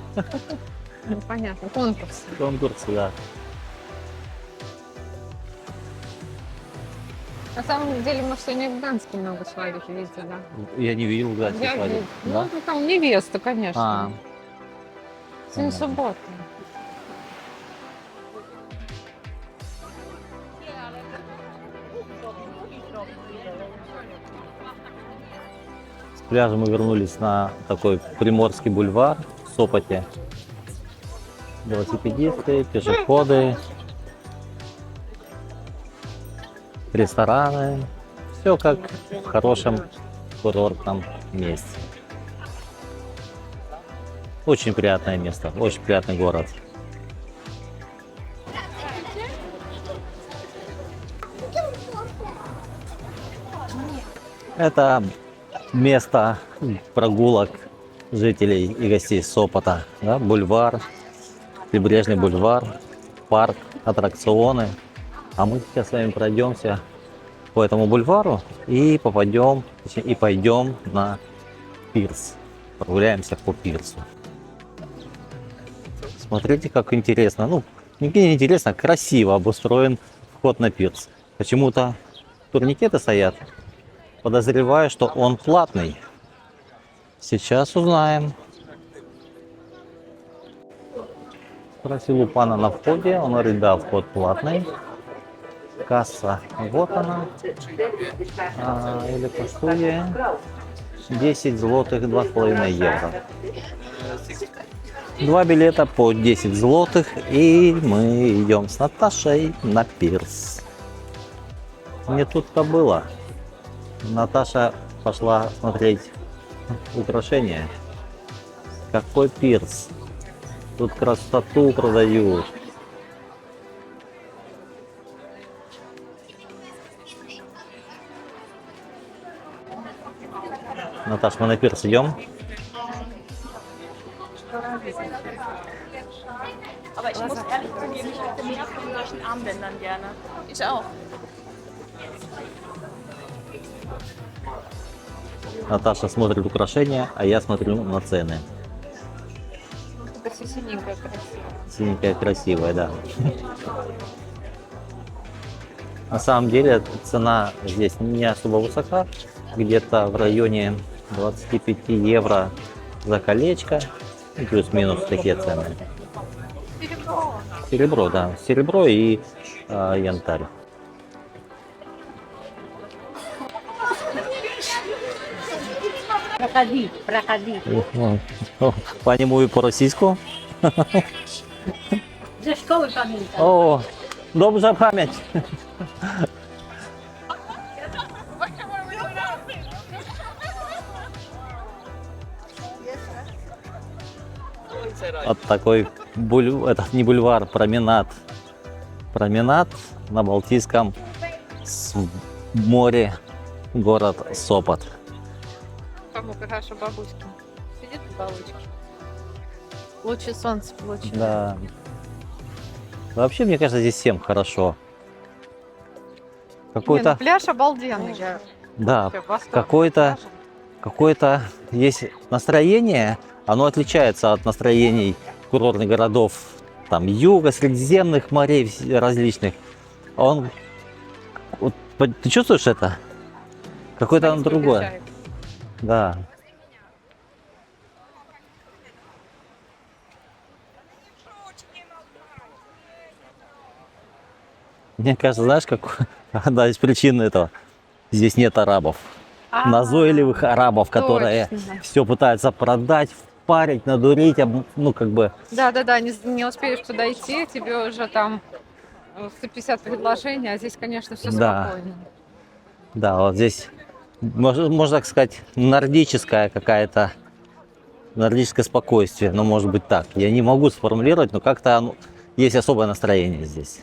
Ну, понятно, конкурс. Конкурсы, да. На самом деле, может, сегодня в Гданске много свадеб видите, да? Я не видел, кстати, Я свадеб. видела. Да? Ну, там невеста, конечно. А, Сегодня понятно. суббота. С пляжа мы вернулись на такой Приморский бульвар в Сопоте. Велосипедисты, пешеходы, рестораны. Все как в хорошем курортном месте. Очень приятное место, очень приятный город. Это место прогулок жителей и гостей Сопота. Да? Бульвар, прибрежный бульвар, парк, аттракционы. А мы сейчас с вами пройдемся по этому бульвару и попадем, и пойдем на пирс. Прогуляемся по пирсу. Смотрите, как интересно. Ну, не интересно, красиво обустроен вход на пирс. Почему-то турникеты стоят. Подозреваю, что он платный. Сейчас узнаем. Спросил у пана на входе. Он говорит, да, вход платный. Касса, вот она. Или коштує 10 злотых, 2,5 евро. 2 билета по 10 злотых. И мы идем с Наташей на пирс. Не тут-то было. Наташа пошла смотреть украшения. Какой пирс. Тут красоту продают. Наташ, мы на пирс идем. Aber ich muss ehrlich zugeben, ich hätte mehr von solchen Armbändern gerne. Ich auch. Наташа смотрит украшения, а я смотрю на цены. Это все синенькое красиво. Синенькая, красивая, да. На самом деле цена здесь не особо высока, где-то в районе 25 евро за колечко, ну, плюс-минус такие цены. Серебро. Серебро, да, серебро и янтарь. Проходи, проходи. По нему и по російську. Ze szkoły pamiętam. О, dobrze память. Вот такой этот не бульвар, променад. Променад на Балтийском море, город Сопот. Кому хорошо бабушки. Сидит в балочке. Лучше солнце получилось. Да. Вообще, мне кажется, здесь всем хорошо. Какой-то, пляж обалденный. Я да, вообще в восторге. какое-то есть настроение, оно отличается от настроений курортных городов, там, юга, средиземных морей различных. Он, вот, ты чувствуешь это? Какое-то оно другое. Приближает. Да. Мне кажется, знаешь, как одна из причин этого. Здесь нет арабов. Назойливых арабов, которые точно. все пытаются продать, впарить, надурить, ну как бы. Да, не успеешь туда идти, тебе уже там 150 предложений, а здесь, конечно, все Да. спокойно. Да, вот здесь, можно так сказать, нордическое какая-то, нордическое спокойствие, ну может быть так. Я не могу сформулировать, но как-то есть особое настроение здесь.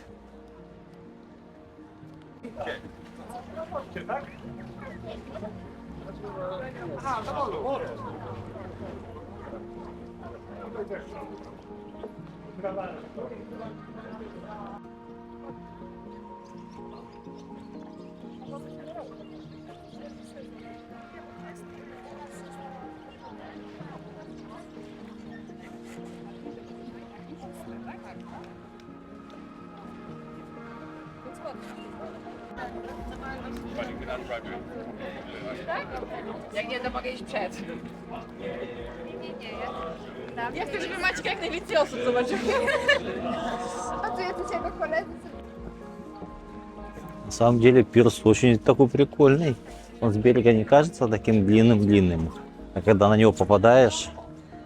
Jak nie, to mogę iść przed. Ja chcę, żeby Maciek jak najwięcej osób zobaczył. A tu jacyś jego koledzy. На самом деле пирс очень такой прикольный. Он с берега не кажется таким длинным-длинным. А когда на него попадаешь,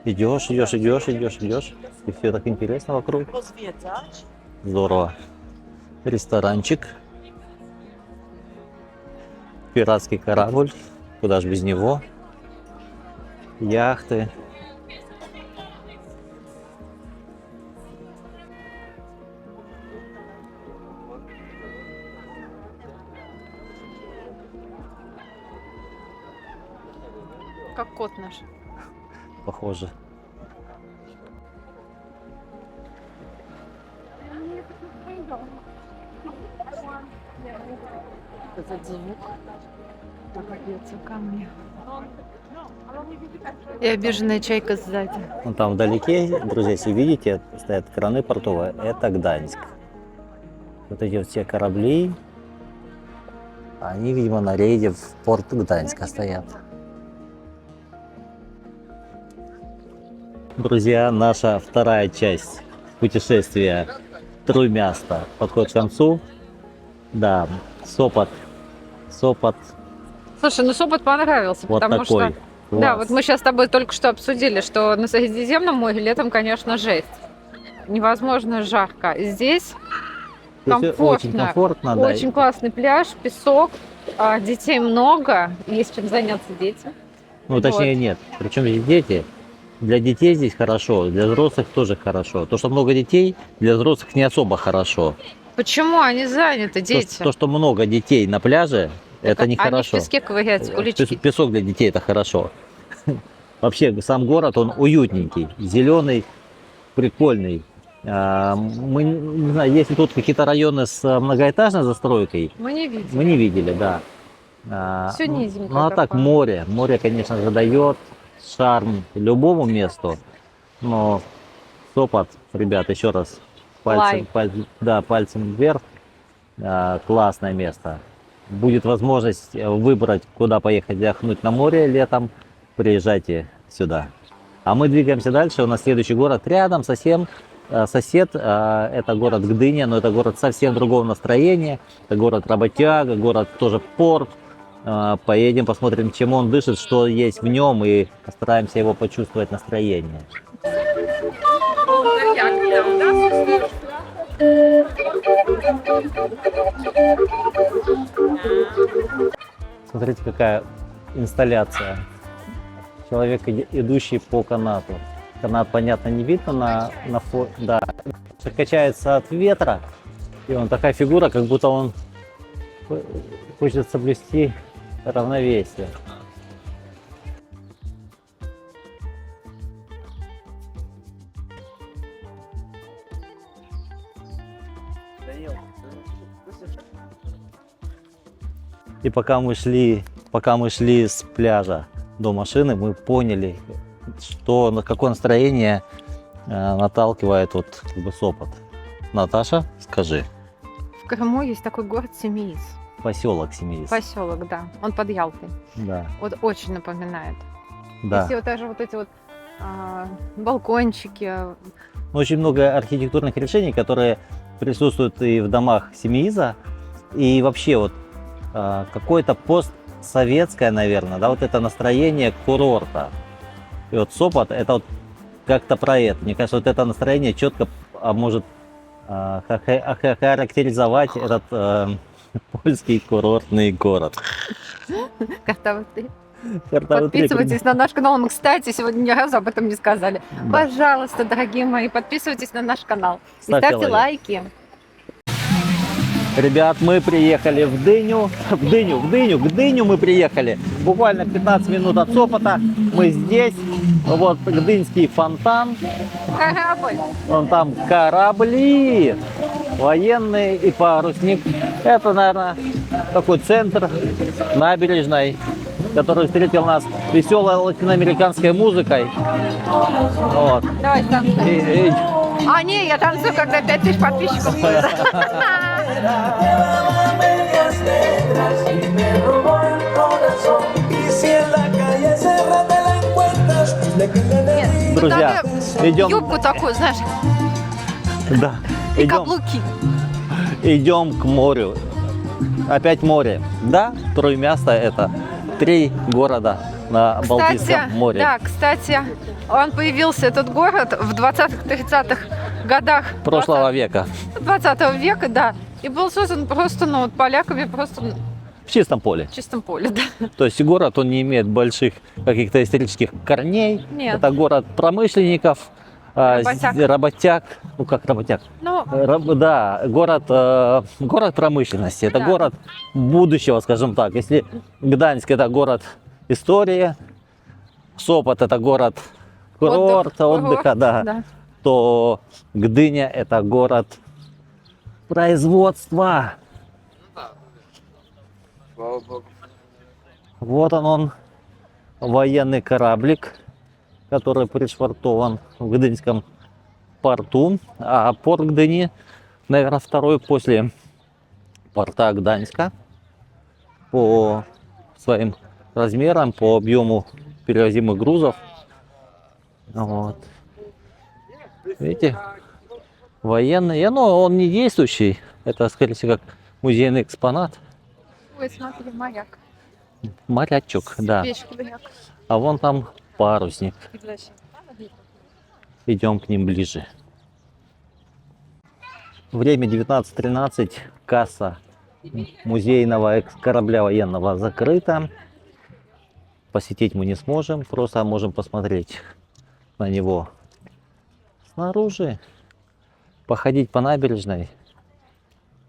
идешь, и все так интересно вокруг. Здорово. Ресторанчик. Пиратский корабль. Куда ж без него. Яхты. Как кот наш. Похоже. Этот звук находится ко мне. И обиженная чайка сзади. Вон там вдалеке, друзья, если видите, стоят краны портовые. Это Гданьск. Вот эти вот все корабли, они, видимо, на рейде в порт Гданьска стоят. Друзья, наша вторая часть путешествия Труймяста подходит к концу. Да, Сопот. Слушай, ну Сопот понравился, Вот потому такой. что... Да, вот мы сейчас с тобой только что обсудили, что на Средиземном море летом, конечно, жесть. Невозможно жарко. Здесь комфортно. Очень комфортно, да. Очень классный пляж, песок, детей много, есть чем заняться детям. Ну, точнее, Вот. нет. Причем здесь дети. Для детей здесь хорошо, для взрослых тоже хорошо. То, что много детей, для взрослых не особо хорошо. Почему они заняты, дети? То, что много детей на пляже, Это Они в нехорошо. песке ковыряются, кулички. Песок для детей это хорошо. Вообще сам город, он уютненький, зеленый, прикольный. Мы не знаю, если тут какие-то районы с многоэтажной застройкой, Мы не видим. мы не видели, да. Всё низенько Ну а так такое. море. Море, конечно же, дает шарм любому месту. Но Сопот, ребят, еще раз, Лайк. пальцем вверх. Классное место. Будет возможность выбрать, куда поехать отдохнуть на море летом, приезжайте сюда. А мы двигаемся дальше. У нас следующий город рядом, совсем сосед. Это город Гдыня, но это город совсем другого настроения. Это город работяга, город тоже порт. Поедем, посмотрим, чем он дышит, что есть в нем, и постараемся его почувствовать настроение. Смотрите, какая инсталляция. Человек, идущий по канату. Канат, понятно, не видно на фото. Да. Качается от ветра. И он такая фигура, как будто он хочет соблюсти равновесие. И пока мы шли с пляжа до машины, мы поняли, что на какое настроение наталкивает вот как бы Сопот. Наташа, скажи. В Крыму есть такой город Семиис. Поселок Семиис. Поселок, да. Он под Ялтой. Да. Вот очень напоминает. Да. И все вот даже вот эти вот балкончики. Очень много архитектурных решений, которые присутствуют и в домах Семииза, и вообще вот какое-то постсоветское, наверное, да, вот это настроение курорта. И вот Сопот это вот как-то про это. Мне кажется, вот это настроение четко может характеризовать этот польский курортный город. Подписывайтесь на наш канал. Мы, кстати, сегодня ни разу об этом не сказали. Да. Пожалуйста, дорогие мои, подписывайтесь на наш канал. И Ставьте ставьте лайки. Ребят, мы приехали в Дыню. В Дыню мы приехали. Буквально 15 минут от Сопота. Мы здесь. Вот Гдынский фонтан. Корабль. Вон там корабли военные и парусник. Это, наверное, такой центр набережной, который встретил нас веселой латиноамериканской музыкой. Вот. Давай там. Не, я танцую, когда 5000 подписчиков будет. Друзья, идем. Юбку такую, знаешь, Да. и каблуки. Идем к морю. Опять море. Да, Троймясто это 3 города на Балтийском море. Да, кстати, он появился, этот город, в 20-30-х годах Прошлого века. 20 века, да. И был создан просто, поляками, просто В чистом поле. в чистом поле, да. То есть город, он не имеет больших каких-то исторических корней. Нет. Это город промышленников, Работяг. работяг. Ну как работяг? Ну, Да, город промышленности. Это Да. город будущего, скажем так. Если Гданьск это город истории, Сопот это город курорта, отдыха, да, то Гдыня это город производства. Вот он, военный кораблик, который пришвартован в Гдынском порту. А порт Гдыни, наверное, второй после порта Гданьска по своим размерам, по объему перевозимых грузов. Вот. Видите, военный, но он не действующий. Это, скорее всего, как музейный экспонат. ой, смотри, маяк. Морячок, да. Печки, маяк. А вон там парусник. Идем к ним ближе. Время 19:13. Касса музейного корабля военного закрыта. Посетить мы не сможем, просто можем посмотреть на него снаружи, походить по набережной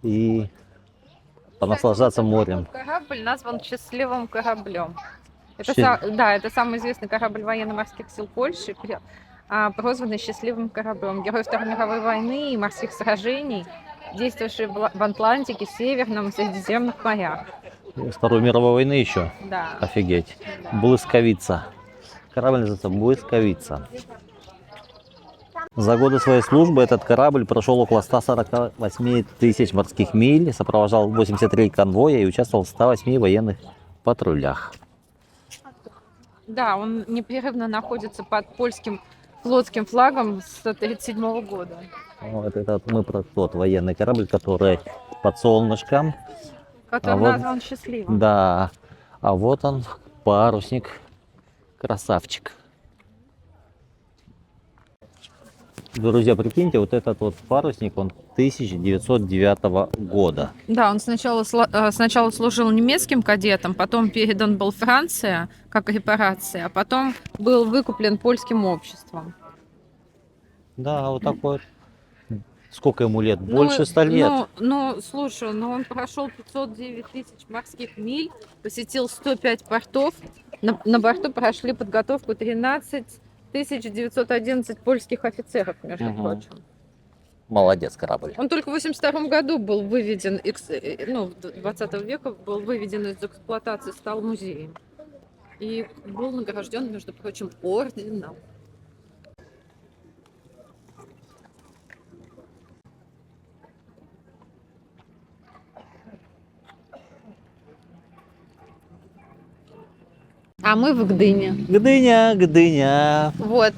и понаслаждаться морем. Корабль назван счастливым кораблем. Это, Счаст- да, это самый известный корабль военно-морских сил Польши, прозванный счастливым кораблем. Герой Второй мировой войны и морских сражений, действовавший в Атлантике, Северном и Средиземных морях. С Второй мировой войны еще. Да. Офигеть. Блысковица. Корабль называется Блысковица. За годы своей службы этот корабль прошел около 148 тысяч морских миль, сопровождал 83 конвоя и участвовал в 108 военных патрулях. Да, он непрерывно находится под польским флотским флагом с 1937 года. Вот это вот мы про тот военный корабль, который под солнышком. Который вот- назван счастливым. Да. А вот он, парусник. Красавчик. Друзья, прикиньте, вот этот вот парусник, он 1909 года. Да, он сначала служил немецким кадетом, потом передан был Франции как репарация, а потом был выкуплен польским обществом. Да, вот такой. Сколько ему лет? Больше 100 лет. Слушай, он прошел 509 тысяч морских миль, посетил 105 портов. На борту прошли подготовку 13 911 польских офицеров, между прочим. Молодец корабль. Он только в 1982 году был выведен, 20 века был выведен из эксплуатации, стал музеем. И был награжден, между прочим, орденом. А мы в Гдыне. Гдыня, Гдыня. Вот.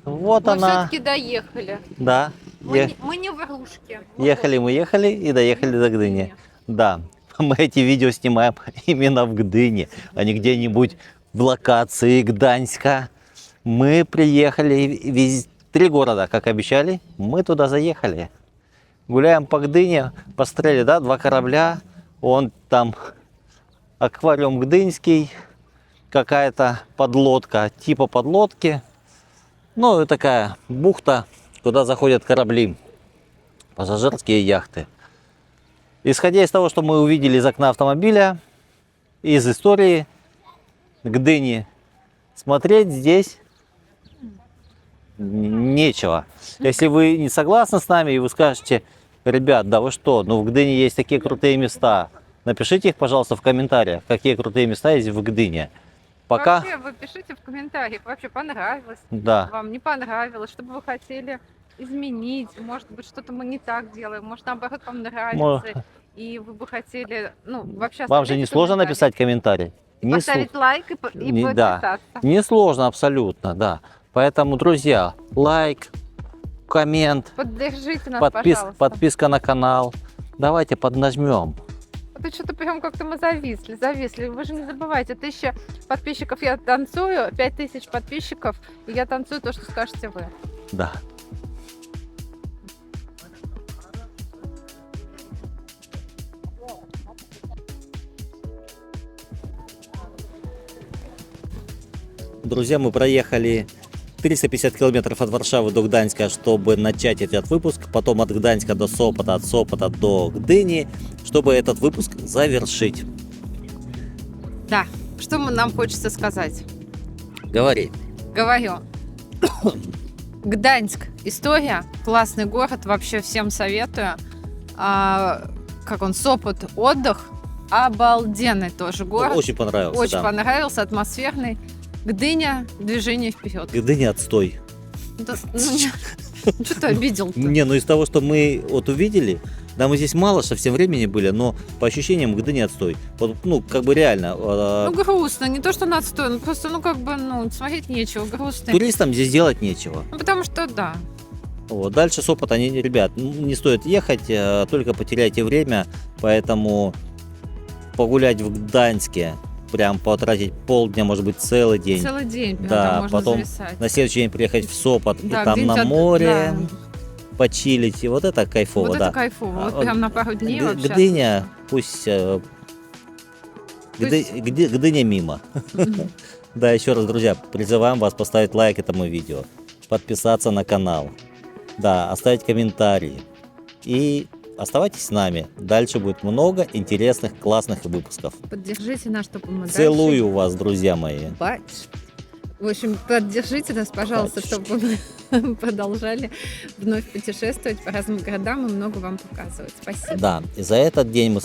Вот Мы она. все-таки доехали. Да. Мы не в Ружке. Ехали и доехали до Гдыни. Да. Мы эти видео снимаем именно в Гдыне, а не где-нибудь в локации Гданьска. Мы приехали 3 города, как обещали. Мы туда заехали. Гуляем по Гдыне, посмотрели, да, 2 корабля. Он там аквариум Гдынский, какая-то подлодка, типа подлодки. Ну и такая бухта, куда заходят корабли, пассажирские яхты. Исходя из того, что мы увидели из окна автомобиля, из истории Гдыни, смотреть здесь нечего. Если вы не согласны с нами и вы скажете: ребят, да вы что, ну в Гдыне есть такие крутые места, напишите их, пожалуйста, в комментариях, какие крутые места есть в Гдыне. Пока... Вообще, вы пишите в комментариях, вообще понравилось, Да. вам не понравилось, что бы вы хотели изменить, может быть, что-то мы не так делаем, может, наоборот, вам нравится, и вы бы хотели, вообще... Вам же не сложно написать комментарий? Поставить лайк и подписаться. Да, не сложно абсолютно, да. Поэтому, друзья, лайк, коммент, Поддержите нас, пожалуйста. подписка на канал. Давайте поднажмем. Это что-то прям как-то мы зависли. Вы же не забывайте, 1000 подписчиков я танцую, 5000 подписчиков, и я танцую то, что скажете вы. Да. Друзья, мы проехали 350 километров от Варшавы до Гданьска, чтобы начать этот выпуск. Потом от Гданьска до Сопота, от Сопота до Гдыни, чтобы этот выпуск завершить. Да, что нам хочется сказать? Говори. Говорю. Гданьск. История. Классный город. Вообще всем советую. Как он? Сопот. Отдых. Обалденный тоже город. Очень понравился. Очень да. понравился. Атмосферный. Гдыня. Движение вперед. Гдыня отстой. Что ты обидел-то? Не, ну из того, что мы вот увидели, да, мы здесь мало совсем времени были, но по ощущениям Гдыня отстой. Вот, как бы реально. Грустно. Не то, что на отстой. Просто, смотреть нечего. Грустно. Туристам здесь делать нечего. Потому что, да. Вот. Дальше Сопота, ребят, не стоит ехать, только потеряйте время, поэтому погулять в Гданьске, прям потратить полдня, может быть, целый день. Целый день. Да, можно потом зависать. на следующий день приехать в Сопот, Да, и там на море да. почилить, и вот это кайфово, Вот да. это кайфово. Вот А, прям на пару дней вообще. Гдыня, пусть... Гдыня мимо. Мгм. Да, еще раз, друзья, призываем вас поставить лайк этому видео, подписаться на канал, да, оставить комментарии и оставайтесь с нами. Дальше будет много интересных, классных выпусков. Поддержите нас, чтобы мы Целую вас, друзья мои. В общем, поддержите нас, пожалуйста, чтобы мы продолжали вновь путешествовать по разным городам и много вам показывать. Спасибо. Да, и за этот день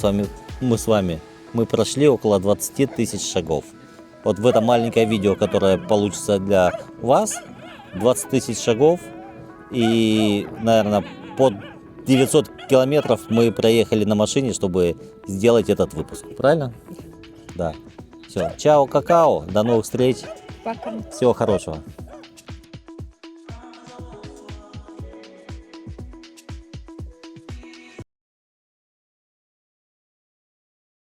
мы прошли около 20 тысяч шагов. Вот в это маленькое видео, которое получится для вас, 20 тысяч шагов и, наверное, под 900 километров мы проехали на машине, чтобы сделать этот выпуск. Правильно? Да. Все. Чао, какао. До новых встреч. Пока. Всего хорошего.